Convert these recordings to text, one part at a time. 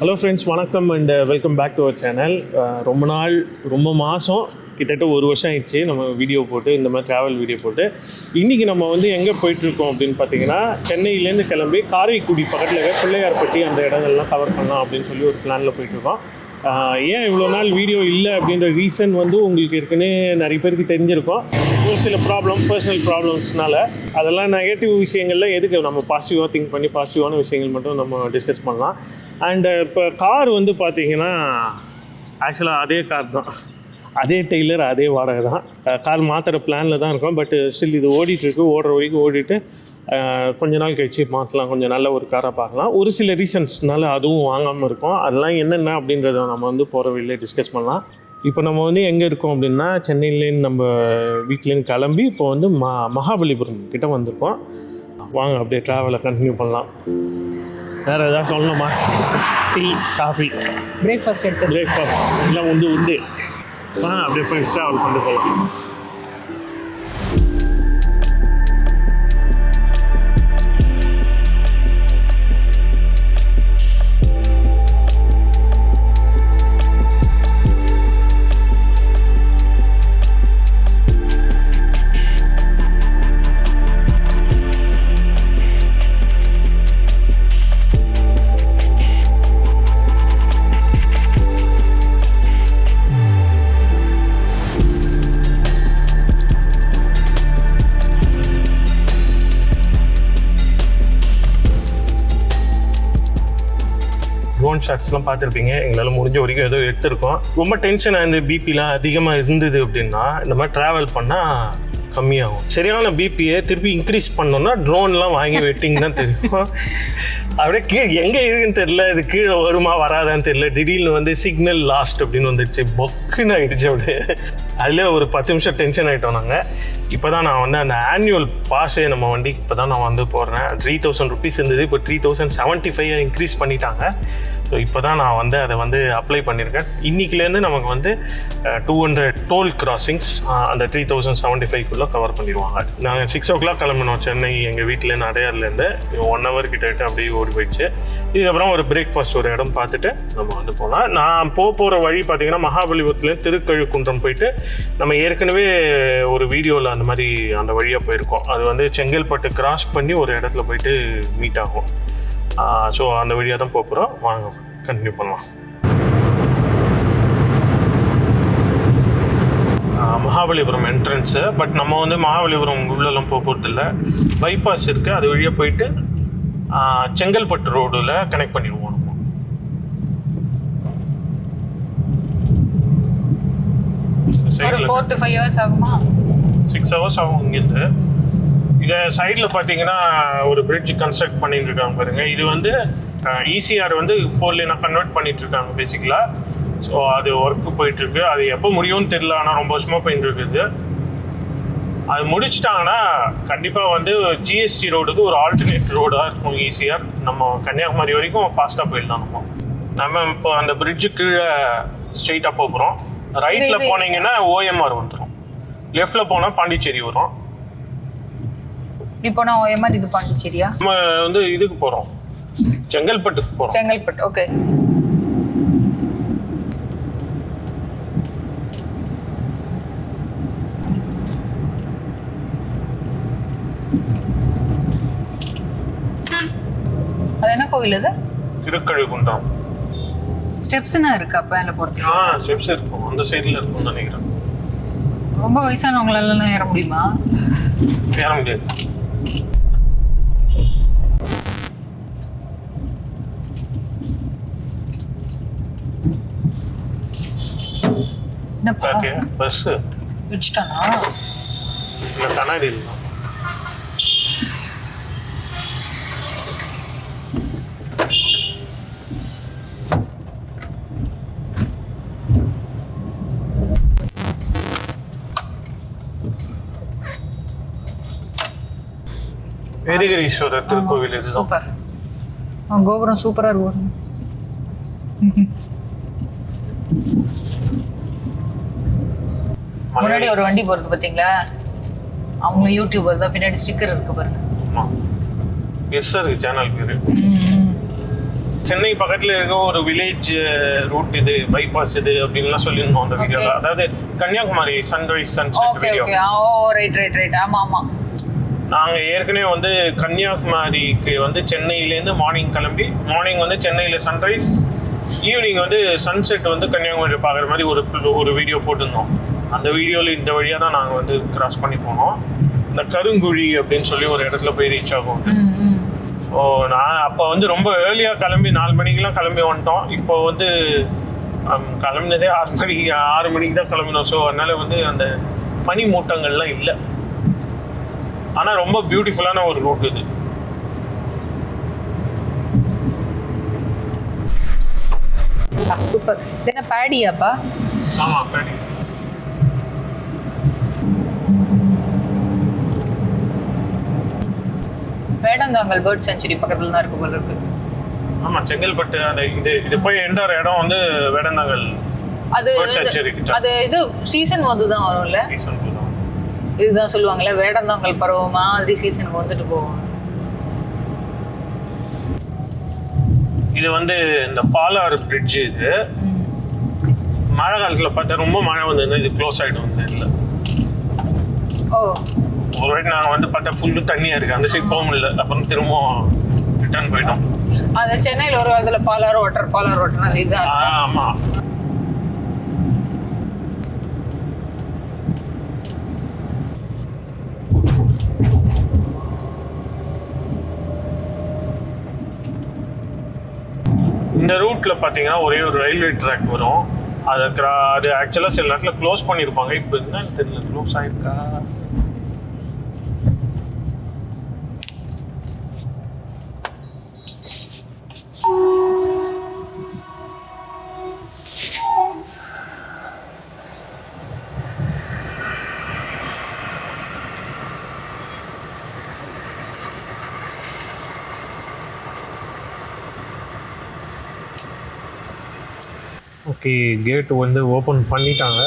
Hello friends, வணக்கம் and welcome back to our channel. ரொம்ப மாதம் கிட்டத்தட்ட ஒரு வருஷம் ஆயிடுச்சு நம்ம வீடியோ போட்டு, இந்த மாதிரி ட்ராவல் வீடியோ போட்டு. இன்றைக்கி நம்ம வந்து எங்கே போயிட்டுருக்கோம் அப்படின்னு பார்த்தீங்கன்னா, சென்னையிலேருந்து கிளம்பி காரைக்குடி பக்கத்தில் இருக்க பிள்ளையார்பட்டி அந்த இடங்கள்லாம் கவர் பண்ணலாம் அப்படின்னு சொல்லி ஒரு பிளானில் போயிட்டுருக்கோம். ஏன் இவ்வளோ நாள் வீடியோ இல்லை அப்படின்ற ரீசன் வந்து உங்களுக்கு ஏற்கனவே நிறைய பேருக்கு தெரிஞ்சிருக்கும். ஒரு சில பர்சனல் ப்ராப்ளம்ஸ்னால அதெல்லாம் நெகட்டிவ் விஷயங்கள்லாம் எதுக்கு, நம்ம பாசிட்டிவாக திங்க் பண்ணி பாசிட்டிவான விஷயங்கள் மட்டும் நம்ம டிஸ்கஸ் பண்ணலாம். அண்டு இப்போ கார் வந்து பார்த்தீங்கன்னா, ஆக்சுவலாக அதே கார் தான், அதே டெய்லர், அதே வாடகை தான். கார் மாற்றுற பிளானில் தான் இருக்கோம். பட் ஸ்டில் இது ஓடிட்டுருக்கு. ஓடுற வரைக்கும் ஓடிட்டு கொஞ்ச நாள் கழிச்சு மாற்றலாம், கொஞ்சம் நல்ல ஒரு காராக பார்க்கலாம். ஒரு சில ரீசன்ஸ்னால அதுவும் வாங்காமல் இருக்கும். அதெல்லாம் என்னென்ன அப்படின்றத நம்ம வந்து போகிற வழியிலே டிஸ்கஸ் பண்ணலாம். இப்போ நம்ம வந்து எங்கே இருக்கோம் அப்படின்னா, சென்னையிலேருந்து நம்ம வீட்டிலேருந்து கிளம்பி இப்போ வந்து மகாபலிபுரம் கிட்டே வந்திருக்கோம். வாங்க அப்படியே ட்ராவலை கண்டினியூ பண்ணலாம். வேறு எதாவது சொல்லணுமா? டீ, காஃபி, பிரேக்ஃபாஸ்ட் எல்லாம் உண்டு. அப்படியே போய் ட்ராவல் பண்ணி போகலாம். ட்ரோன் ஷாட்ஸ்லாம் பார்த்துருப்பீங்க. எங்களால் முடிஞ்ச வரைக்கும் ஏதோ எடுத்திருக்கோம். ரொம்ப டென்ஷன் ஆகுது, பிபிலாம் அதிகமாக இருந்தது அப்படின்னா இந்த மாதிரி ட்ராவல் பண்ணால் கம்மியாகும். சரியான பிபியை திருப்பி இன்க்ரீஸ் பண்ணோன்னா ட்ரோன்லாம் வாங்கி வெட்டிங் தான் தெரியும். அப்படியே எங்கே இருக்குன்னு தெரியல, இது கீழே வருமா வராதான்னு தெரியல. திடீர்னு வந்து சிக்னல் லாஸ்ட் அப்படின்னு வந்துடுச்சு, பொக்குன்னு ஆகிடுச்சு. அப்படியே அதில் ஒரு 10 நிமிஷம் டென்ஷன் ஆகிட்டோம் நாங்கள். இப்போ தான் நான் வந்து அந்த ஆனுவல் பாஸே நம்ம வண்டிக்கு இப்போ தான் நான் வந்து போடுறேன். 3000 rupees இருந்தது, இப்போ 3075 இன்க்ரீஸ் பண்ணிட்டாங்க. ஸோ இப்போ தான் நான் வந்து அதை வந்து அப்ளை பண்ணியிருக்கேன். இன்றைக்கிலேருந்து நமக்கு வந்து 200 டோல் கிராசிங்ஸ் அந்த 3075 கவர் பண்ணிடுவாங்க. நாங்கள் 6 o'clock கிளம்பினோம் சென்னை, எங்கள் வீட்டிலேருந்து அடையாறுலேருந்து. 1 hour கிட்ட அப்படியே ஓடி போயிடுச்சு. இதுக்கப்புறம் ஒரு பிரேக்ஃபாஸ்ட் ஒரு இடம் பார்த்துட்டு நம்ம வந்து போகலாம். நான் போகிற வழி பார்த்தீங்கன்னா, மகாபலிபுரத்துலேருந்து திருக்கழுக்குன்றம் போயிட்டு நம்ம ஏற்கனவே ஒரு வீடியோவில் அந்த மாதிரி அந்த வழியாக போயிருக்கோம். அது வந்து செங்கல்பட்டு கிராஸ் பண்ணி ஒரு இடத்துல போயிட்டு மீட் ஆகும். ஸோ அந்த வழியாக தான் போகிறோம். வாங்க கண்டினியூ பண்ணலாம். மகாபலிபுரம் என்ட்ரன்ஸு. பட் நம்ம வந்து மகாபலிபுரம் உள்ளெல்லாம் போகிறதில்ல, பைபாஸ் இருக்குது, அது வழியாக போயிட்டு செங்கல்பட்டு ரோடில் கனெக்ட் பண்ணிடுவோம். ஒரு 4 to 5 hours ஆகுமா? 6 hours ஆகும் இங்கேருந்து. இதை சைடில் பார்த்தீங்கன்னா ஒரு பிரிட்ஜ் கன்ஸ்ட்ரக்ட் பண்ணிட்டு இருக்காங்க பாருங்க. இது வந்து ECR வந்து 4 laneஆக கன்வெர்ட் பண்ணிட்டு இருக்காங்க பேசிக்கலாக. ஸோ அது ஒர்க்கு போயிட்டுருக்கு. அது எப்போ முடியும்னு தெரியல, ஆனால் ரொம்ப வருஷமாக போயிட்டு இருக்குது. அது முடிச்சிட்டாங்கன்னா கண்டிப்பாக வந்து GST ரோடுக்கு ஒரு ஆல்டர்னேட் ரோடாக இருக்கும் ECR. நம்ம கன்னியாகுமரி வரைக்கும் ஃபாஸ்ட்டாக போயிடலாம். நம்ம இப்போ அந்த பிரிட்ஜு கீழே ஸ்ட்ரெயிட்டாக போகிறோம். ரைட்டில் போனீங்கன்னா OMR வந்துடும், லெஃப்டில் போனால் பாண்டிச்சேரி வரும். இப்படி போனால் OMR, இது பாண்டிச்சேரியா? நம்ம வந்து இதுக்கு போகிறோம், செங்கல்பட்டுக்கு போகிறோம். செங்கல்பட்டு, ஓகே. அது என்ன கோவில் அது? திருக்கழுக்குன்றம். ஸ்டெப்ஸ்னா இருக்கு அப்போ அதில் போகிறது? ஸ்டெப்ஸ் இருக்கும், அந்த சைடில் இருக்கும்னு நினைக்கிறேன். ரொம்ப வயசானவங்களெல்லாம் ஏற முடியுமா? ஏற முடியாது. பஸ் வச்சுட்டானா? இல்லை, கண்ணாடி இல்லை. வேரிகிரீஸ்வரர் திருக்கோவில் இதுதான். சூப்பர், கோபுரம் சூப்பராக இருக்கும். முன்னாடி ஒரு வண்டி போகிறது பார்த்தீங்களா? அவங்க யூடியூபர்ஸ் தான், பின்னாடி ஸ்டிக்கர் இருக்கு பாருங்க. எஸ் சார் சேனல் பேரு. சென்னை பக்கத்துல இருக்க ஒரு வில்லேஜ் ரூட் இது பைபாஸ் இது அப்படின்லாம் சொல்லியிருந்தோம் அந்த வீடியோல. அதாவது Kanyakumari sunrise sunset video. Right. ஆமா. நாங்க ஏற்கனவே வந்து கன்னியாகுமரிக்கு வந்து சென்னையிலேருந்து மார்னிங் கிளம்பி மார்னிங் வந்து சென்னையில சன்ரைஸ், ஈவினிங் வந்து சன்செட் வந்து கன்னியாகுமரி பார்க்குற மாதிரி ஒரு வீடியோ போட்டிருந்தோம். அந்த வீடியோவில் இந்த வழியாக தான் நாங்கள் வந்து கிராஸ் பண்ணி போனோம். இந்த கருங்குழி அப்படின்னு சொல்லி ஒரு இடத்துல போய் ரீச் ஆகும். ஸோ நான் அப்போ வந்து ரொம்ப ஏர்லியாக கிளம்பி 4 மணிக்கெலாம் கிளம்பி வந்துட்டோம். இப்போ வந்து கிளம்பினதே 6 மணிக்கு தான் கிளம்பினோம். ஸோ அதனால வந்து அந்த பனி மூட்டங்கள்லாம் இல்லை. ஆனால் ரொம்ப பியூட்டிஃபுல்லான ஒரு ரூட் இது. சூப்பர். என்ன பேடியாப்பா? ஆமாம், பேடி. வேடந்தாங்கல் பேர்ட் செஞ்சுரி பக்கத்துல தான் இருக்கு போல இருக்கு. ஆமாம், செங்கல்பட்டு அந்த இது போய் எண்டர் இடம் வந்து வேடந்தாங்கல் அது பேர்ட் செஞ்சுரி கிட்ட. அது இது சீசன் வந்து தான் வரும்ல. சீசன் தான் இதுதான் சொல்லுவாங்கல்ல, வேடந்தாங்கல் பருவம் மாதிரி சீசனுக்கு வந்துட்டு போவோம். இது வந்து இந்த பாலாறு பிரிட்ஜ். இது மழை காலத்தில் பார்த்தா ரொம்ப மழை வந்ததுன்னா இது க்ளோஸ் ஆகிடும். வந்து இல்லை ஒரு வாட்டி நாங்கள் வந்து பார்த்தா ஃபுல்லு தண்ணியாக இருக்குது, அந்த சைட் போக முடியல. அப்புறம் திரும்பவும் ரிட்டர்ன் போயிட்டோம். அது சென்னையில் ஒரு காலத்தில் பாலாறு வாட்டர் அந்த இதுதான். ஆமாம். இந்த ரூட்ல பார்த்தீங்கன்னா ஒரே ஒரு ரயில்வே ட்ராக் வரும். அது ஆக்சுவலாக சில நேரத்தில் க்ளோஸ் பண்ணியிருப்பாங்க. இப்போ என்னன்னு தெரியல, க்ளோஸ் ஆயிருக்கா? ஓகே, கேட் வந்து ஓப்பன் பண்ணிட்டாங்க.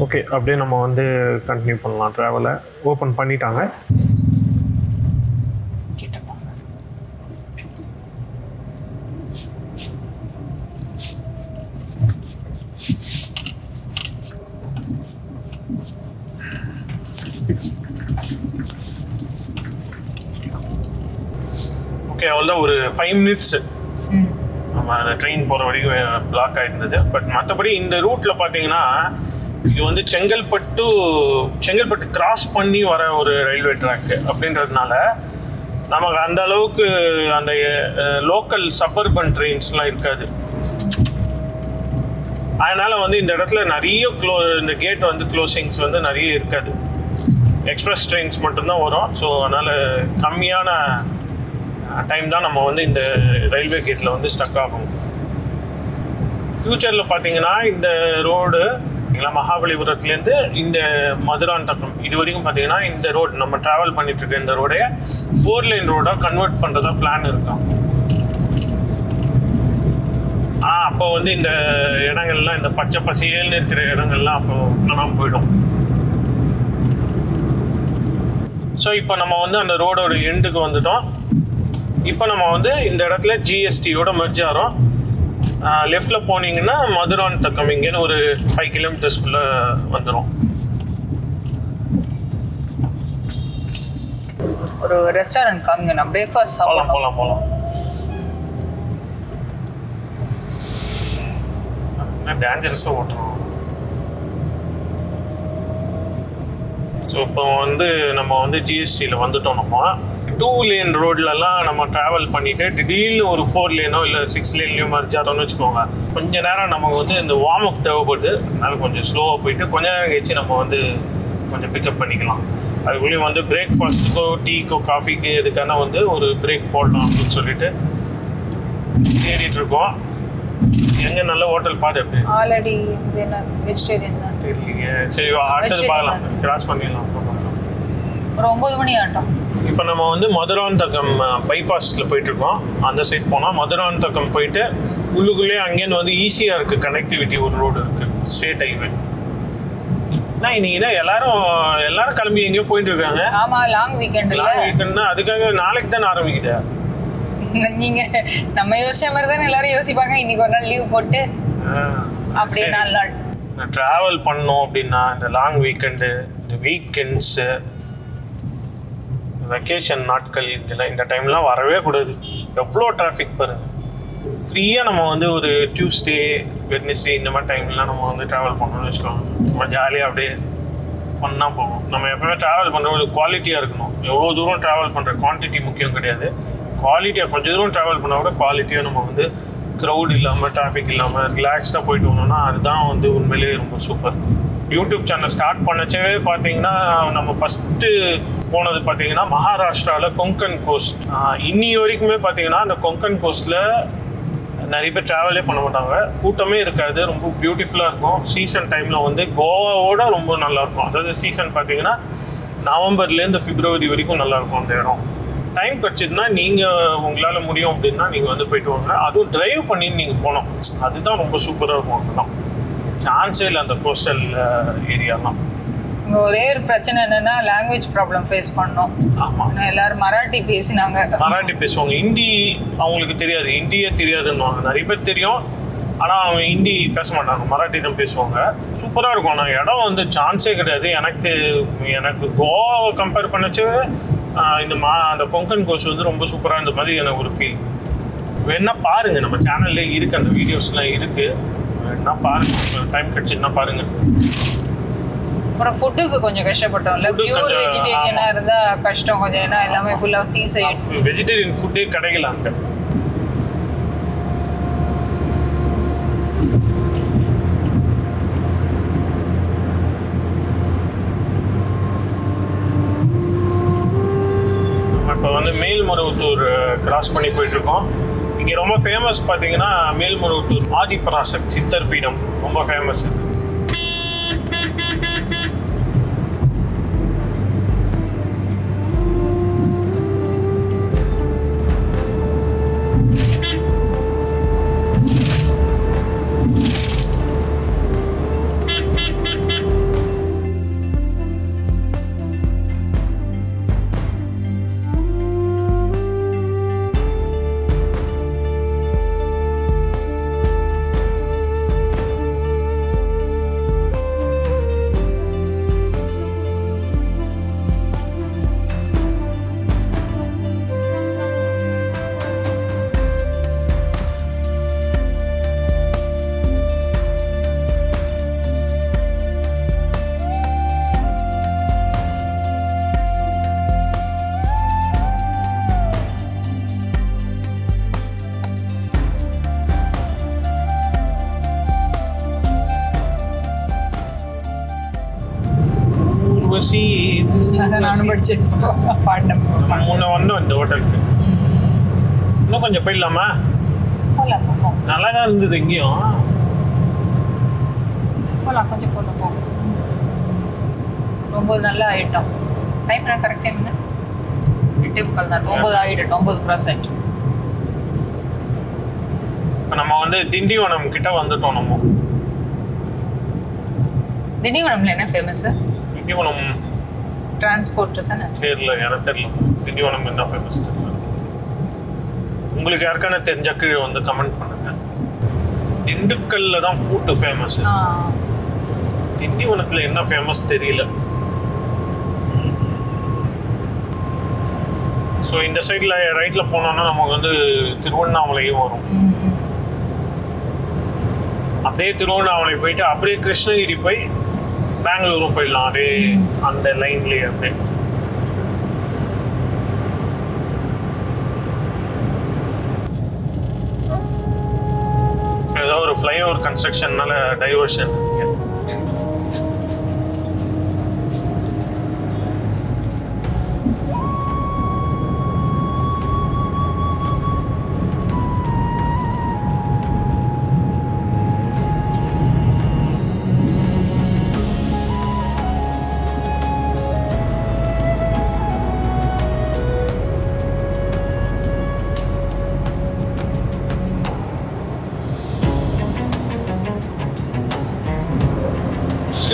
ஓகே, அப்படியே நம்ம வந்து கண்டினியூ பண்ணலாம் ட்ராவலை. ஓப்பன் பண்ணிட்டாங்க. ஓகே, அவ்வளோதான். ஒரு 5 மினிட்ஸ் நம்ம அந்த ட்ரெயின் போகிற வரைக்கும் பிளாக் ஆகிருந்தது. பட் மற்றபடி இந்த ரூட்டில் பார்த்தீங்கன்னா இது வந்து செங்கல்பட்டு கிராஸ் பண்ணி வர ஒரு ரயில்வே ட்ராக்கு அப்படின்றதுனால நமக்கு அந்த அளவுக்கு அந்த லோக்கல் சபர்பன் ட்ரெயின்ஸ்லாம் இருக்காது. அதனால் வந்து இந்த இடத்துல நிறைய இந்த கேட் வந்து க்ளோசிங்ஸ் வந்து நிறைய இருக்காது. எக்ஸ்பிரஸ் ட்ரெயின்ஸ் மட்டும்தான் வரும். ஸோ அதனால் கம்மியான டைம் தான் நம்ம வந்து இந்த ரயில்வே கேட்டில் வந்து ஸ்டக் ஆகும். ஃப்யூச்சரில் பார்த்தீங்கன்னா இந்த ரோடு மகாபலிபுரத்துலேருந்து இந்த மதுராந்தகம் இது வரைக்கும் பார்த்தீங்கன்னா இந்த ரோடு நம்ம ட்ராவல் பண்ணிட்டு இருக்க இந்த ரோடைய 4 லேன் ரோடாக கன்வெர்ட் பண்ணுறதா பிளான் இருக்கும். அப்போ வந்து இந்த இடங்கள்லாம் இந்த பச்சை பசேல்னு இருக்கிற இடங்கள்லாம் அப்போ காணாமல் போயிடும். ஸோ இப்போ நம்ம வந்து அந்த ரோடோட எண்டுக்கு வந்துட்டோம். இப்போ நம்ம வந்து இந்த இடத்துல ஜிஎஸ்டியோட மெர்ஜ் ஆகிறோம். லெஃப்டில் போனீங்கன்னா மதுராந்தகம் இங்கேன்னு ஒரு 5 கிலோமீட்டர்ஸ்குள்ளே வந்துடும். ஒரு ரெஸ்டாரண்ட் காமிங்க, நான் பிரேக்ஃபாஸ்ட் சாப்பிடலாம். போகலாம். டேஞ்சரஸாக ஓட்டுறோம். ஸோ இப்போ வந்து நம்ம வந்து ஜிஎஸ்டியில் வந்துட்டோம். நம்ம 2 லேன் ரோட்லலாம் நம்ம ட்ராவல் பண்ணிவிட்டு திடீர்னு ஒரு 4 லேனோ இல்லை 6 லேன்லையோ மறைச்சாரோன்னு வச்சுக்கோங்க. கொஞ்சம் நேரம் நமக்கு வந்து இந்த வார்ம் அப் தேவைப்படுது. அதனால் கொஞ்சம் ஸ்லோவாக போயிட்டு கொஞ்ச நேரம் கழிச்சு நம்ம வந்து கொஞ்சம் பிக்கப் பண்ணிக்கலாம். அதுக்குள்ளேயும் வந்து பிரேக்ஃபாஸ்ட்டுக்கோ டீக்கோ காஃபிக்கு இதுக்கான வந்து ஒரு பிரேக் போடலாம் அப்படின்னு சொல்லிட்டு தேடிட்டு இருக்கோம். எங்கே நல்ல ஹோட்டல் பார்த்து எப்படி ஆல்ரெடி இது என்ன வெஜிடேரியன் தான் தெரியலைங்க. சரி, அடுத்தது பார்க்கலாம். கிராஸ் பண்ணிடலாம். ஒரு 9 மணி ஆட்டம். இப்போ நம்ம வந்து மதுராந்தகம் பைபாஸில் போயிட்டுருக்கோம். அந்த சைட் போனால் மதுராந்தகம் போயிட்டு உள்ளுக்குள்ளேயே அங்கேருந்து வந்து ஈஸியாக இருக்குது கனெக்டிவிட்டி. ஒரு ரோடு இருக்குது, ஸ்டேட் ஹைவே. நான் இன்னைக்கு என்ன எல்லாரும் கிளம்பி எங்கேயோ போயிட்டு இருக்காங்க. ஆமா, லாங் வீக்கெண்ட்ல. வீக்கெண்ட்னா அதுக்காக நாளைக்கு தான் ஆரம்பிக்குது. நீங்க நம்ம யோசிச்ச மாதிரி தானே எல்லாரும் யோசிப்பாங்க. இன்னைக்கு ஒரு நாள் லீவ் போட்டு அப்படியே 4 நாள் நான் ட்ராவல் பண்ணோம் அப்படின்னா இந்த லாங் வீக்கெண்டு, இந்த வீக்கெண்ட்ஸு, வெக்கேஷன் நாட்கள் இதெல்லாம் இந்த டைம்லாம் வரவே கூடாது. எவ்வளோ டிராஃபிக் பாருங்கள். ஃப்ரீயாக நம்ம வந்து ஒரு டியூஸ்டே, வெட்னஸ்டே இந்த மாதிரி டைம்லாம் நம்ம வந்து ட்ராவல் பண்ணணும்னு வச்சுக்கோங்க. நம்ம ஜாலியாக அப்படியே ஃபன்னாக போகும். நம்ம எப்பவுமே ட்ராவல் பண்ணுற ஒரு குவாலிட்டியாக இருக்கணும். எவ்வளோ தூரம் ட்ராவல் பண்ணுற குவான்டிட்டி முக்கியம் கிடையாது. குவாலிட்டியாக கொஞ்சம் தூரம் ட்ராவல் பண்ணால் கூட குவாலிட்டியாக நம்ம வந்து க்ரௌட் இல்லாமல், டிராஃபிக் இல்லாமல் ரிலாக்ஸ்டாக போயிட்டு வந்தோம்னா அதுதான் வந்து உண்மையிலேயே ரொம்ப சூப்பர். யூடியூப் சேனல் ஸ்டார்ட் பண்ணச்சவே பார்த்தீங்கன்னா நம்ம ஃபஸ்ட்டு போனது பார்த்தீங்கன்னா மகாராஷ்டிராவில் கொங்கன் கோஸ்ட். இன்னி வரைக்குமே பார்த்தீங்கன்னா அந்த கொங்கன் கோஸ்ட்டில் நிறைய பேர் ட்ராவலே பண்ண மாட்டாங்க, கூட்டமே இருக்காது, ரொம்ப பியூட்டிஃபுல்லாக இருக்கும். சீசன் டைமில் வந்து கோவாவோட ரொம்ப நல்லாயிருக்கும். அதாவது சீசன் பார்த்தீங்கன்னா நவம்பர்லேருந்து பிப்ரவரி வரைக்கும் நல்லாயிருக்கும் அந்த இடம். டைம் கிடச்சிதுன்னா நீங்கள் உங்களால் முடியும் அப்படின்னா நீங்கள் வந்து போயிட்டு வாங்க. அதுவும் ட்ரைவ் பண்ணின்னு நீங்கள் போனோம், அதுதான் ரொம்ப சூப்பராக இருக்கும். அதுதான் சான்ஸே இல்லை அந்த கோஸ்டல் ஏரியாலாம். இங்கே ஒரே ஒரு பிரச்சனை என்னன்னா லாங்குவேஜ் ப்ராப்ளம் ஃபேஸ் பண்ணோம். ஆமாம், எல்லாரும் மராட்டி பேசினாங்க. மராட்டி பேசுவாங்க, ஹிந்தி அவங்களுக்கு தெரியாது, ஹிந்தியே தெரியாதுன்னுவாங்க. நிறைய பேர் தெரியும், ஆனால் அவங்க ஹிந்தி பேச மாட்டாங்க, மராட்டி தான் பேசுவாங்க. சூப்பராக இருக்கும். ஆனால் இடம் வந்து சான்ஸே கிடையாது. எனக்கு கோவாவை கம்பேர் பண்ணச்சு அந்த கொங்கன் கோஸ்ட் வந்து ரொம்ப சூப்பராக இந்த மாதிரி எனக்கு ஒரு ஃபீல். வேணா பாருங்க, நம்ம சேனல்லே இருக்குது, அந்த வீடியோஸ்லாம் இருக்குது. வேணா பாருங்க, டைம் கிடச்சின்னா பாருங்க. அப்புறம் ஃபுட்டுக்கு கொஞ்சம் கஷ்டப்பட்டோம்ல. பியூர் வெஜிடேரியனாக இருந்தால் கஷ்டம் கொஞ்சம், ஏன்னா எல்லாமே ஃபுல்லாக சீசைட். வெஜிடேரியன் ஃபுட்டே கிடைக்கல அங்கே. இப்போ வந்து மேல்மருவத்தூர் கிராஸ் பண்ணி போயிட்டுருக்கோம். இங்கே ரொம்ப ஃபேமஸ் பார்த்தீங்கன்னா மேல்மருவத்தூர் ஆதிபராசக்தி சித்தர் பீடம் ரொம்ப ஃபேமஸ். நானும் படிச்சேன் பாடின முன்ன வந்தோம் இந்த ஹோட்டலுக்கு. இன்னும் கொஞ்சம் போயிடலாமா? போகலாம், நல்லா தான் இருந்தது. எங்கேயும் போகலாம், கொஞ்சம் போகலாம். ரொம்ப நல்ல ஐட்டம். டைம் கரெக்ட் டைம் 9 ஆகிட்டு, 9 கிராஸ் ஆகிட்டு. இப்போ நம்ம வந்து திண்டிவனம் கிட்ட வந்துட்டோம். நம்ம திண்டிவனம்ல என்ன ஃபேமஸ்? திண்டிவனம் டிரான்ஸ்போர்ட் தானே? தெரியல, எனக்கு தெரியல திண்டிவனம் என்ன ஃபேமஸ் தெரியல. உங்களுக்கு யாருக்கான தெரிஞ்சா கீழே வந்து கமெண்ட் பண்ணுங்க. திண்டுக்கல்ல தான் பூட்டு ஃபேமஸ். திண்டிவனத்துல என்ன ஃபேமஸ் தெரியல. ஸோ இந்த சைடில் ரைட்டில் போனோம்னா நமக்கு வந்து திருவண்ணாமலையும் வரும். அப்படியே திருவண்ணாமலை போயிட்டு அப்படியே கிருஷ்ணகிரி போய் பெங்களூரும் போயிடலாம். அப்படியே அந்த லைன்லேயே அப்படியே. ஏதோ ஒரு ஃப்ளைஓவர் கன்ஸ்ட்ரக்ஷன்னால டைவர்ஷன்.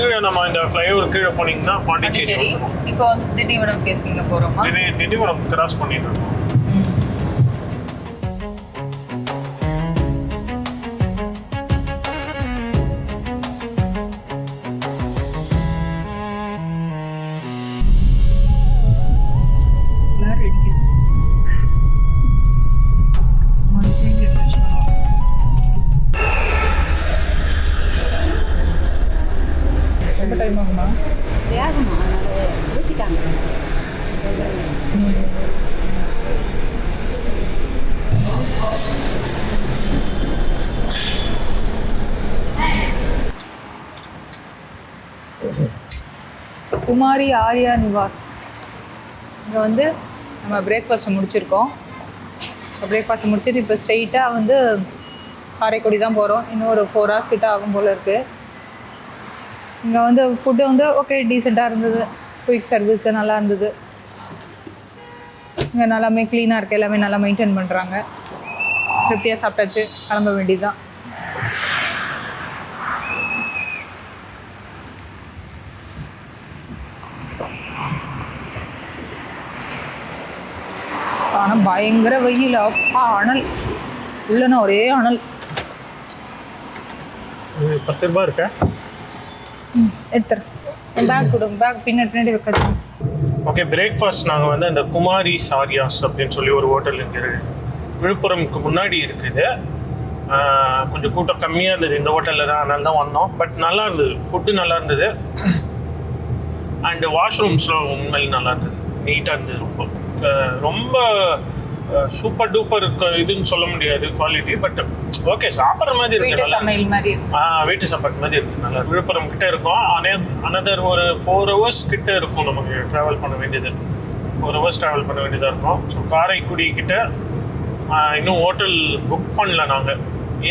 கீழே நம்ம இந்த ஃப்ளைஓவர் கீழே போனீங்கன்னா பாண்டிச்சேரி. சரி, இப்போ வந்து திண்டிவனம் பேசுங்க போகிறோமா? திண்டிவனம் கிராஸ் பண்ணிட்டு இருக்கோம். ரொம்ப டைம் ஆகுமா? வேகமா ஊற்றிட்டாங்க. குமாரி ஆர்யா நிவாஸ். இங்கே வந்து நம்ம பிரேக்ஃபாஸ்ட்டை முடிச்சிருக்கோம். பிரேக்ஃபாஸ்ட் முடிச்சுட்டு இப்போ ஸ்ட்ரெயிட்டாக வந்து காரைக்குடி தான் போகிறோம். இன்னும் ஒரு 4 hours கிட்ட ஆகும் போல் இருக்குது. இங்கே வந்து ஃபுட்டு வந்து ஓகே டீசெண்டாக இருந்தது. குயிக் சர்வீஸு நல்லா இருந்தது. இங்கே நல்லாமே க்ளீனாக இருக்குது, எல்லாமே நல்லா மெயின்டைன் பண்ணுறாங்க. திருப்தியாக சாப்பிட்டாச்சு, கிளம்ப வேண்டியது தான். ஆனால் பயங்கர வெயில், அப்பா அனல் இல்லைன்னா ஒரே அனல். 10 ரூபா இருக்கா? எடுத்துறேன். பேக் கொடுங்க, பேக் பின்னாடி வைக்காது. ஓகே, பிரேக்ஃபாஸ்ட் நாங்கள் வந்து அந்த குமாரி சாரியாஸ் அப்படின்னு சொல்லி ஒரு ஹோட்டல் இங்கே விழுப்புரம்க்கு முன்னாடி இருக்குது. கொஞ்சம் கூட்டம் கம்மியாக இருந்தது இந்த ஹோட்டலில் தான், அதனால தான் வந்தோம். பட் நல்லா இருந்தது, ஃபுட்டு நல்லா இருந்தது. அண்டு வாஷ்ரூம்ஸ்லாம் உண்மையில் நல்லா இருந்தது, நீட்டாக இருந்தது. ரொம்ப சூப்பர் டூப்பர் இதுன்னு சொல்ல முடியாது குவாலிட்டி, பட் ஓகே சாப்பிட்ற மாதிரி இருக்கு. வீட்டு சாப்பாடு மாதிரி இருக்கு. நல்லா விழுப்புரம் கிட்ட இருக்கும். அனதர் ஒரு 4 hours கிட்ட இருக்கும் நமக்கு ட்ராவல் பண்ண வேண்டியது. 4 hours ட்ராவல் பண்ண வேண்டியதாக இருக்கும். ஸோ காரைக்குடி கிட்ட இன்னும் ஹோட்டல் புக் பண்ணல நாங்கள்.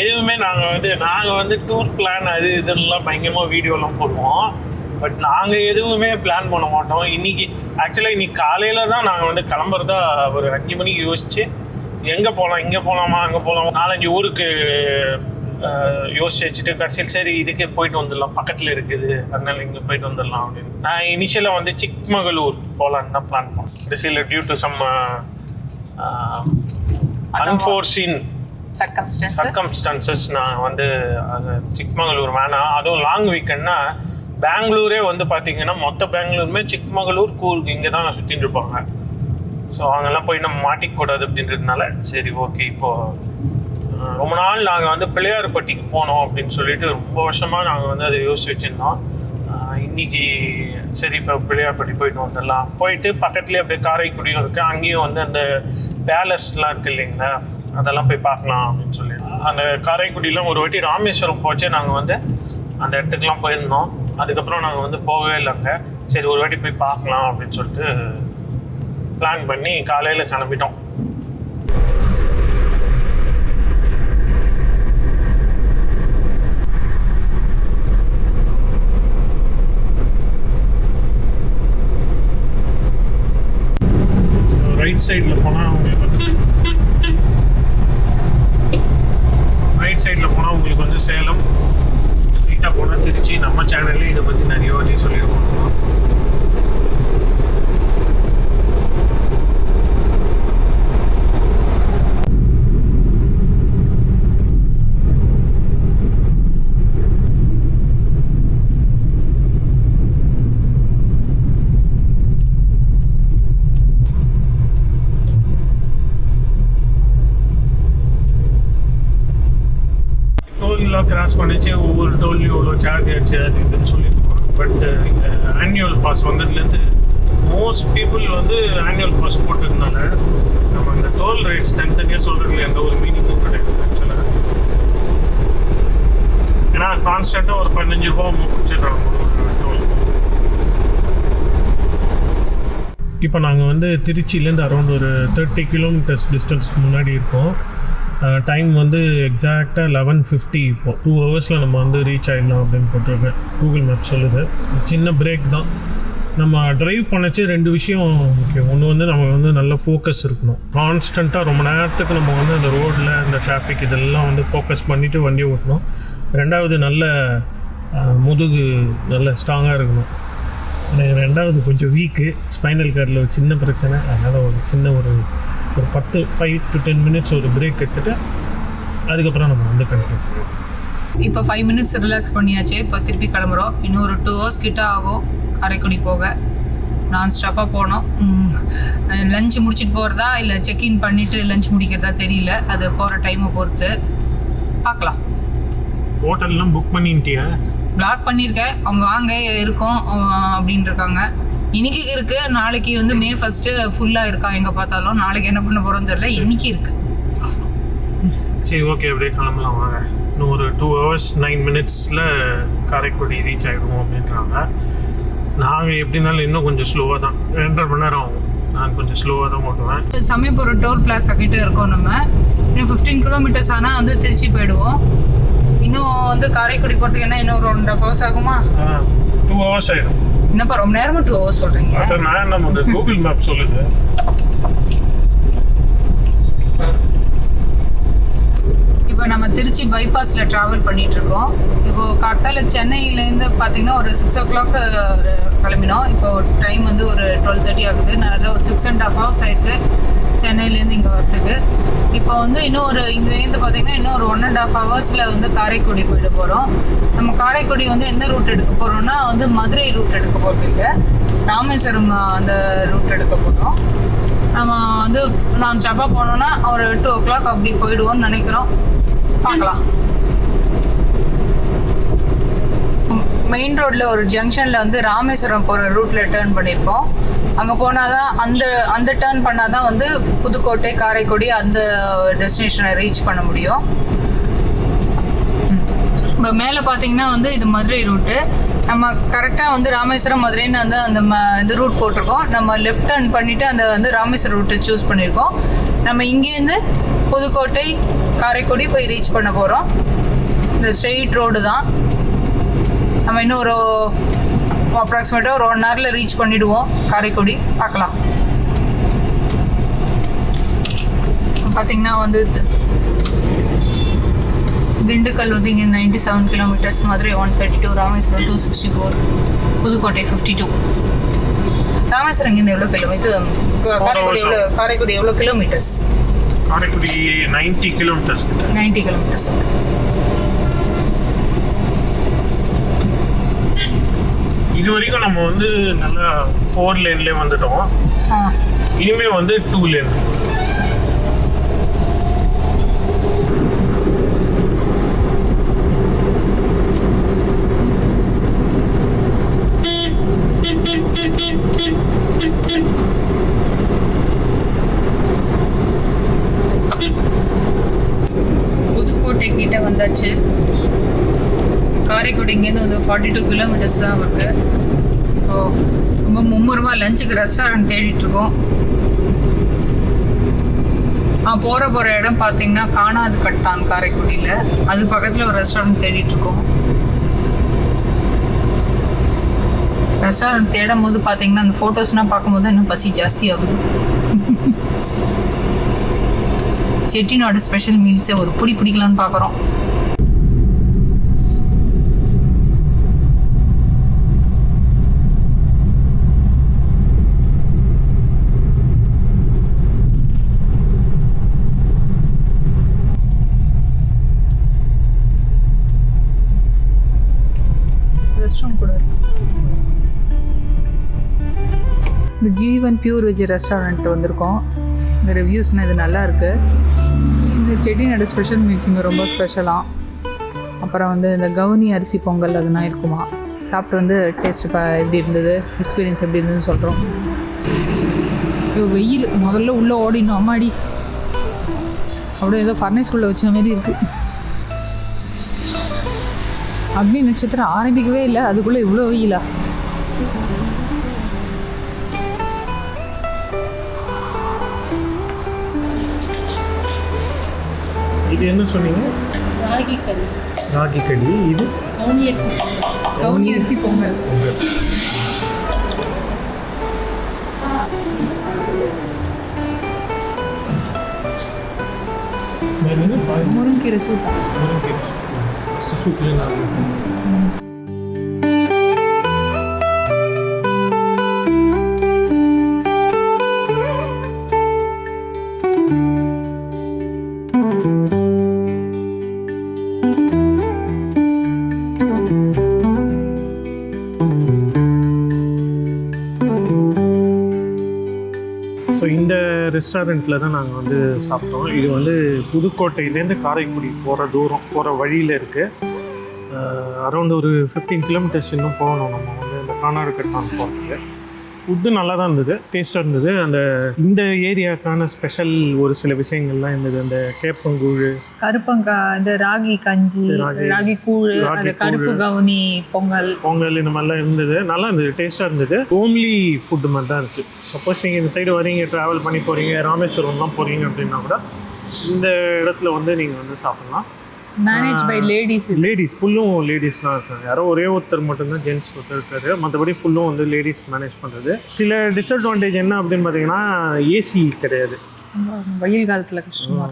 எதுவுமே நாங்கள் வந்து டூர் பிளான் அது இதெல்லாம் பயங்கரமாக வீடியோலாம் போடுவோம். பட் நாங்கள் எதுவுமே பிளான் பண்ண மாட்டோம். ஆக்சுவலாக இன்னைக்கு காலையில் தான் நாங்கள் வந்து கிளம்புறதா ஒரு 5 மணிக்கு யோசிச்சு எங்கே போகலாம், இங்கே போகலாமா, அங்கே போகலாமா, 4-5 ஊருக்கு யோசிச்சு வச்சுட்டு கடைசியில் சரி இதுக்கே போயிட்டு வந்துடலாம், பக்கத்தில் இருக்குது, அதனால இங்கே போயிட்டு வந்துடலாம் அப்படின்னு. நான் இனிஷியலாக வந்து சிக்மகளூர் போகலான்னு தான் பிளான் பண்ணேன். கடைசியில் due to some unforeseen circumstances நான் வந்து அது சிக்மகளூர் வேணாம். அதுவும் லாங் வீக்கெண்ட்னா பெங்களூரே வந்து பார்த்தீங்கன்னா மொத்த பெங்களூருமே சிக்மகளூர், கூர்க் இங்கே தான் சுற்றிட்டு இருப்பாங்க. ஸோ அங்கெல்லாம் போய் நம்ம மாட்டிக்கூடாது அப்படின்றதுனால சரி ஓகே இப்போது ரொம்ப நாள் நாங்கள் வந்து பிள்ளையார்பட்டிக்கு போனோம் அப்படின்னு சொல்லிட்டு ரொம்ப வருஷமாக நாங்கள் வந்து அதை யோசிச்சு வச்சுருந்தோம். இன்றைக்கி சரி இப்போ பிள்ளையார்பட்டி போயிட்டு வந்துடலாம். போயிட்டு பக்கத்துலேயே அப்படியே காரைக்குடியும் இருக்குது, அங்கேயும் வந்து அந்த பேலஸ்லாம் இருக்குது இல்லைங்களா, அதெல்லாம் போய் பார்க்கலாம் அப்படின்னு சொல்லி அந்த காரைக்குடியெலாம் ஒரு வாட்டி ராமேஸ்வரம் போச்சே நாங்கள் வந்து அந்த இடத்துக்குலாம் போயிருந்தோம். அதுக்கப்புறம் நாங்கள் வந்து போகவே இல்லைங்க. சரி ஒரு வாட்டி போய் பார்க்கலாம் அப்படின்னு சொல்லிட்டு பிளான் பண்ணி காலையில் கிளம்பிட்டோம். ரைட் சைடில் போனால் உங்களுக்கு வந்து சேலம், நீட்டாக போனால் திருச்சி. நம்ம சேனல்லே இதை பற்றி நிறைய வாட்டி சொல்லியிருக்கோம். டோல்லாம் கிராஸ் பண்ணிச்சு, ஒவ்வொரு டோல்லையும் இவ்வளோ சார்ஜ் ஆச்சு அது இதுன்னு சொல்லியிருக்கோம். பட் ஆனுவல் பாஸ் வந்ததுலேருந்து மோஸ்ட் பீப்புள் வந்து ஆனுவல் பாஸ் போட்டதுனால நம்ம இந்த டோல் ரேட்ஸ் தனித்தனியாக சொல்கிறதுல எந்த ஒரு மீனிங்கும் கிடையாது ஆக்சுவலாக. ஏன்னா கான்ஸ்டண்ட்டாக ஒரு 15 ரூபா பிடிச்சிடுறாங்க ஒரு டோல். இப்போ நாங்கள் வந்து திருச்சியிலேருந்து அரௌண்ட் ஒரு 30 kilometers டிஸ்டன்ஸ்க்கு முன்னாடி இருக்கோம். டைம் வந்து எக்ஸாக்டாக 11:50. இப்போது 2 ஹவர்ஸில் நம்ம வந்து ரீச் ஆகிடலாம் அப்படின்னு போட்டிருக்கேன், கூகுள் மேப் சொல்லுது. சின்ன பிரேக் தான். நம்ம ட்ரைவ் பண்ணச்சு 2 விஷயம் முக்கியம். ஒன்று வந்து நம்ம வந்து நல்ல ஃபோக்கஸ் இருக்கணும். கான்ஸ்டண்ட்டாக ரொம்ப நேரத்துக்கு நம்ம வந்து அந்த ரோட்டில் இந்த டிராஃபிக் இதெல்லாம் வந்து ஃபோக்கஸ் பண்ணிவிட்டு வண்டியை ஓட்டணும். 2வது நல்ல முதுகு நல்ல ஸ்ட்ராங்காக இருக்கணும். எனக்கு 2வது கொஞ்சம் வீக்கு, ஸ்பைனல் கார்டில் ஒரு சின்ன பிரச்சனை. அதனால் ஒரு சின்ன ஒரு 5 to 10 மினிட்ஸ் ஒரு பிரேக் எடுத்துகிட்டு அதுக்கப்புறம் நம்ம வந்து கண்டினியூ பண்ணுவோம். இப்போ 5 மினிட்ஸ் ரிலாக்ஸ் பண்ணியாச்சு. இப்போ திருப்பி கிளம்புறோம். இன்னும் ஒரு 2 hours கிட்ட ஆகும் காரைக்குடி போக. நான் ஸ்டாப்பாக போனோம். லஞ்ச் முடிச்சுட்டு போகிறதா இல்லை செக்இன் பண்ணிவிட்டு லஞ்ச் முடிக்கிறதா தெரியல. அது போகிற டைமை பொறுத்து பார்க்கலாம். ஹோட்டல்லாம் புக் பண்ணிட்டியா? பிளாக் பண்ணியிருக்கேன். அவங்க வாங்க இருக்கோம் அப்படின்னு இருக்காங்க. இன்னைக்கு இருக்குது, நாளைக்கு வந்து May 1 ஃபுல்லாக இருக்கா எங்கே பார்த்தாலும். நாளைக்கு என்ன பண்ண போகிறோன்னு தெரியல. இன்னைக்கு இருக்குது. சரி, ஓகே, அப்படியே கிளம்பலாம் வாங்க. இன்னும் ஒரு 2 hours 9 மினிட்ஸில் காரைக்குடி ரீச் ஆகிடுவோம் அப்படின்றாங்க. நாங்கள் எப்படி இருந்தாலும் இன்னும் கொஞ்சம் ஸ்லோவாக தான், 2.5 மணி நேரம் ஆகும். நான் கொஞ்சம் ஸ்லோவாக தான் ஓட்டுவேன். சமயபுரம் டோல் பிளாஸா கிட்ட இருக்கோம். நம்ம இன்னும் 15 கிலோமீட்டர்ஸ் ஆனால் வந்து திருச்சி போயிடுவோம். இன்னும் வந்து காரைக்குடி போகிறதுக்கு என்ன இன்னும் ஒரு 1.5 hours ஆகுமா? 2 hours ஆகிடும். என்னப்பா ரொம்ப நேரமாக 2 hours சொல்கிறீங்க? அதான் நான் என்ன பண்ணுறது, கூகுள் மேப் சொல்லுது. இப்போ நம்ம திருச்சி பைபாஸில் ட்ராவல் பண்ணிகிட்ருக்கோம். இப்போது கார்த்தால சென்னையிலேருந்து பார்த்தீங்கன்னா ஒரு 6 o'clock கிளம்பினோம். இப்போ டைம் வந்து ஒரு 12:30 ஆகுது. நல்ல ஒரு 6.5 hours ஆகிருக்கு சென்னையிலேருந்து இங்கே வரத்துக்கு. இப்போ வந்து இன்னும் ஒரு இங்கேருந்து பார்த்தீங்கன்னா இன்னும் ஒரு 1.5 hours வந்து காரைக்குடி போயிட போகிறோம். நம்ம காரைக்குடி வந்து எந்த ரூட் எடுக்க போகிறோம்னா வந்து மதுரை ரூட் எடுக்க போகிறது இல்லை, ராமேஸ்வரம் அந்த ரூட் எடுக்க போகிறோம். நம்ம வந்து நான் ஸ்டாப்பாக போனோன்னா ஒரு 2 o'clock அப்படி போயிடுவோம்னு நினைக்கிறோம். பார்க்கலாம். மெயின் ரோட்டில் ஒரு ஜங்ஷனில் வந்து ராமேஸ்வரம் போகிற ரூட்டில் டேர்ன் பண்ணியிருக்கோம். அங்கே போனால் தான் அந்த டேர்ன் பண்ணால் தான் வந்து புதுக்கோட்டை காரைக்குடி அந்த டெஸ்டினேஷனை ரீச் பண்ண முடியும். இப்போ மேலே பார்த்தீங்கன்னா வந்து இது மதுரை ரூட்டு. நம்ம கரெக்டாக வந்து ராமேஸ்வரம் மதுரைன்னு வந்து அந்த இந்த ரூட் போட்டிருக்கோம். நம்ம லெஃப்ட் டர்ன் பண்ணிவிட்டு அந்த வந்து ராமேஸ்வரம் ரூட்டை சூஸ் பண்ணியிருக்கோம். நம்ம இங்கேருந்து புதுக்கோட்டை காரைக்குடி போய் ரீச் பண்ண போகிறோம். இந்த ஸ்ட்ரெயிட் ரோடு தான். நம்ம இன்னும் ஒரு அப்ராக்சிமேட்டாக ஒரு 1 hourல ரீச் பண்ணிவிடுவோம் காரைக்குடி. பார்க்கலாம். பார்த்திங்கன்னா வந்து திண்டுக்கல் வந்து இங்கே 97 கிலோமீட்டர்ஸ், மதுரை 132, ராமேஸ்வரம் 264, புதுக்கோட்டை 52. ராமேஸ்வரம் இங்கேருந்து எவ்வளோ கிலோமீட்டர்? காரைக்குடி எவ்வளோ கிலோமீட்டர்ஸ்? காரைக்குடி 90 கிலோமீட்டர்ஸ். 90 கிலோமீட்டர்ஸ். இது வரைக்கும் நம்ம வந்து நல்லா 4 லேன்லேயே வந்துட்டோம். இனிமே வந்து 2 லேன். புதுக்கோட்டை கிட்ட வந்தாச்சு. காரைக்குடி இங்கேருந்து வந்து 42 கிலோமீட்டர்ஸ் தான் இருக்கு. இப்போது ரொம்ப மும்முரமாக லஞ்சுக்கு ரெஸ்டாரண்ட் தேடிட்டுருக்கோம். போகிற இடம் பார்த்தீங்கன்னா காணாது கட்டான் காரைக்குடியில். அது பக்கத்தில் ஒரு ரெஸ்டாரண்ட் தேடிட்டுருக்கோம். ரெஸ்டாரண்ட் தேடும் போது பார்த்தீங்கன்னா அந்த ஃபோட்டோஸ்லாம் பார்க்கும்போது இன்னும் பசி ஜாஸ்தி ஆகுது. செட்டிநாடு ஸ்பெஷல் மீல்ஸை ஒரு பிடிக்கலான்னு பார்க்குறோம். ரெஸ்ட் ரூம் கூட இருக்கு. இந்த ஜீவன் பியூர் வெஜ் ரெஸ்டாரண்ட் வந்திருக்கோம். இந்த ரிவ்யூஸ்னால் இது நல்லா இருக்குது. இந்த செட்டிநாடு ஸ்பெஷல் மீல்ஸ் இங்கே ரொம்ப ஸ்பெஷலாக. அப்புறம் வந்து இந்த கவுனி அரிசி பொங்கல் அதெல்லாம் இருக்குமா. சாப்பிட்டு வந்து டேஸ்ட் எப்படி இருந்தது, எக்ஸ்பீரியன்ஸ் எப்படி இருந்ததுன்னு சொல்கிறோம். வெயில் முதல்ல உள்ளே ஓடினோம். அம்மாடி அப்படியே ஏதோ ஃபர்னேஸ்குள்ளே வச்ச மாதிரி இருக்குது. அக்னி நட்சத்திரம் ஆரம்பிக்கவே இல்லை, அதுக்குள்ளே இவ்வளோ வெயிலா? இது என்ன சொன்னீங்க? ராகி களி. ராகி களி. இது கவுனி அரிசி பொங்கல். முருங்கீரை சூப்பா. முருங்கீரை சூப். ஃபஸ்ட்டு சூப்லேயே நான் ஸோ இந்த ரெஸ்டாரண்ட்டில் தான் நாங்கள் வந்து சாப்பிட்டோம். இது வந்து புதுக்கோட்டையிலேருந்து காரைக்குடி போகிற வழியில் இருக்குது. அரௌண்ட் ஒரு 15 கிலோமீட்டர்ஸ் இன்னும் போகணும் நம்ம வந்து இந்த கானாடு கட்டான் போகிறதுக்கு. ஃபுட்டு நல்லா தான் இருந்தது, டேஸ்ட்டாக இருந்தது. இந்த ஏரியாவுக்கான ஸ்பெஷல் ஒரு சில விஷயங்கள்லாம் இருந்தது. அந்த கேப்பங்கூழ், இந்த ராகி கஞ்சி, ராகி கூழ், அந்த கருப்பு கவுனி பொங்கல் இந்த மாதிரிலாம் இருந்தது. நல்லா இருந்தது, டேஸ்ட்டாக இருந்தது. ஹோம்லி ஃபுட்டு மாதிரி தான் இருக்குது. சப்போஸ் நீங்கள் இந்த சைடு வரீங்க, ட்ராவல் பண்ணி போகிறீங்க, ராமேஸ்வரம்லாம் போகிறீங்க அப்படின்னா கூட இந்த இடத்துல வந்து நீங்கள் வந்து சாப்பிட்லாம். மேனேஜ் பை லேடிஸ், ஃபுல்லும் லேடிஸ் தான் இருக்காங்க. யாரோ ஒரே ஒருத்தர் மட்டும்தான் ஜென்ட்ஸ் ஒருத்தர் இருக்காரு. மற்றபடி ஃபுல்லும் வந்து லேடிஸ் மேனேஜ் பண்ணுறது. சில டிஸ்அட்வான்டேஜ் என்ன அப்படின்னு பார்த்தீங்கன்னா ஏசி கிடையாது, வெயில் காலத்தில் கஷ்டமாக.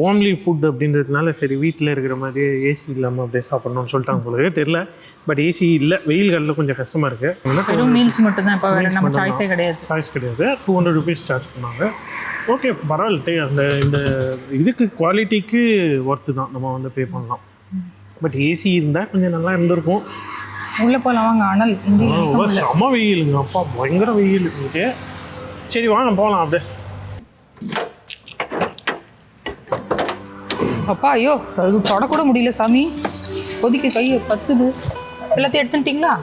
ஓன்லி ஃபுட் அப்படின்றதுனால சரி வீட்டில் இருக்கிற மாதிரி ஏசி இல்லாமல் அப்படியே சாப்பிட்ணும்னு சொல்லிட்டாங்க போல தெரியல. பட் ஏசி இல்லை, வெயில் காலத்தில் கொஞ்சம் கஷ்டமாக இருக்குது. மீல்ஸ் மட்டும் தான், இப்போ நம்ம சாய்ஸே கிடையாது. 200 rupees சார்ஜ் பண்ணாங்க. ஓகே, பரவாயில்ல. இந்த இதுக்கு குவாலிட்டிக்கு ஒர்த்து தான், நம்ம வந்து பே பண்ணலாம். பட் ஏசி இருந்தால் கொஞ்சம் நல்லா இருந்திருக்கும். உள்ளே போகலாம் வாங்க. ஆனால் செம்ம வெயிலுங்க, அப்பா பயங்கர வெயில் இருக்கு. சரி வாங்க போகலாம் அப்படியே. அப்பா ஐயோ, அது தொடக்கூட முடியல சாமி, கொதிக்க கையை கத்துது. எல்லாத்தையும் எடுத்துட்டீங்களா?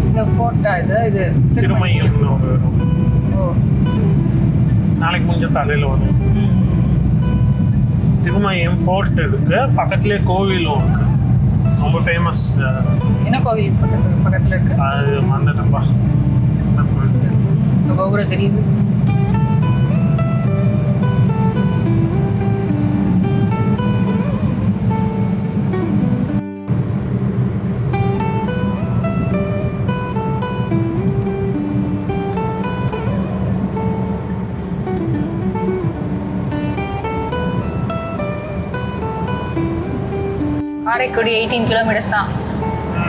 இந்த ஃபோர்ட்டா இது திருமயம். ஓ, நாளைக்கு முடிஞ்ச தலையில் வரும். திருமயம் ஃபோர்ட் இருக்கு, பக்கத்துலேயே கோவிலும் இருக்கு, ரொம்ப ஃபேமஸ். என்ன கோவில் பக்கத்தில் இருக்கு? அது மறந்துட்டப்பா. கோபுரம் தெரியுது. காரைக்குடி 18 கிலோமீட்டர்ஸ் தான்.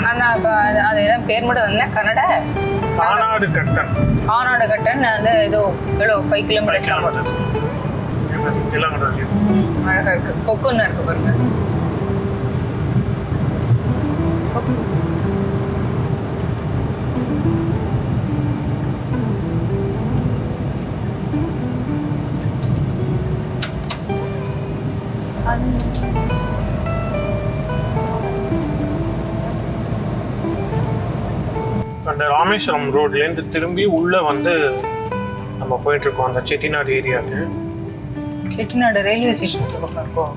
ஆனால் அது எல்லாம் பேர் மட்டும் வந்து கானாடு கட்டன் வந்து ஏதோ 5 கிலோமீட்டர்ஸ் தான். அழகாக இருக்குது. கொக்குன்னு இருக்குது பாருங்க. அந்த ராமேஸ்வரம் ரோட்லேருந்து திரும்பி உள்ளே வந்து நம்ம போயிட்டுருக்கோம் அந்த செட்டிநாடு ஏரியாவுக்கு. செட்டிநாடு ரயில்வே ஸ்டேஷனுக்கு பக்கம் இருக்கோம்.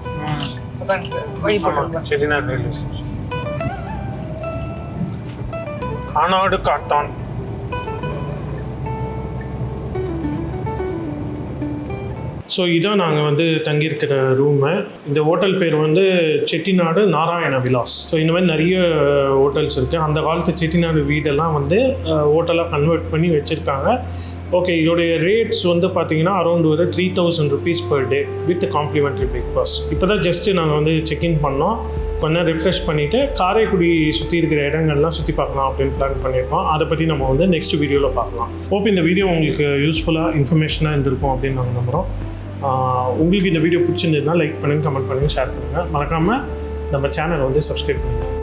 வழி போட்டுருக்கோம். Chettinad railway station, Kanadukathan. So இதான் நாங்கள் வந்து தங்கியிருக்கிற ரூமு. இந்த ஹோட்டல் பேர் வந்து செட்டிநாடு நாராயண விலாஸ். ஸோ இந்த மாதிரி நிறைய ஹோட்டல்ஸ் இருக்குது. அந்த காலத்து செட்டிநாடு வீடெல்லாம் வந்து ஹோட்டலாக கன்வெர்ட் பண்ணி வச்சுருக்காங்க. ஓகே, இதோடைய ரேட்ஸ் வந்து பார்த்தீங்கன்னா அரௌண்ட் ஒரு 3000 rupees per day with complimentary breakfast. இப்போ தான் ஜஸ்ட்டு நாங்கள் வந்து செக்இன் பண்ணோம், கொஞ்சம் ரிஃப்ரெஷ் பண்ணிவிட்டு காரைக்குடி சுற்றி இருக்கிற இடங்கள்லாம் சுற்றி பார்க்கலாம் அப்படின்னு பிளான் பண்ணியிருக்கோம். அதை பற்றி நம்ம வந்து நெக்ஸ்ட் வீடியோவில் பார்க்கலாம். ஹோப் இந்த வீடியோ உங்களுக்கு யூஸ்ஃபுல்லாக இன்ஃபர்மேஷனாக இருந்திருக்கும் அப்படின்னு நாங்கள் நம்புகிறோம். உங்களுக்கு இந்த வீடியோ பிடிச்சிருந்ததுன்னா லைக் பண்ணுங்கள், கமெண்ட் பண்ணுங்கள், ஷேர் பண்ணுங்கள். மறக்காமல் நம்ம சேனலை வந்து சப்ஸ்கிரைப் பண்ணுங்கள்.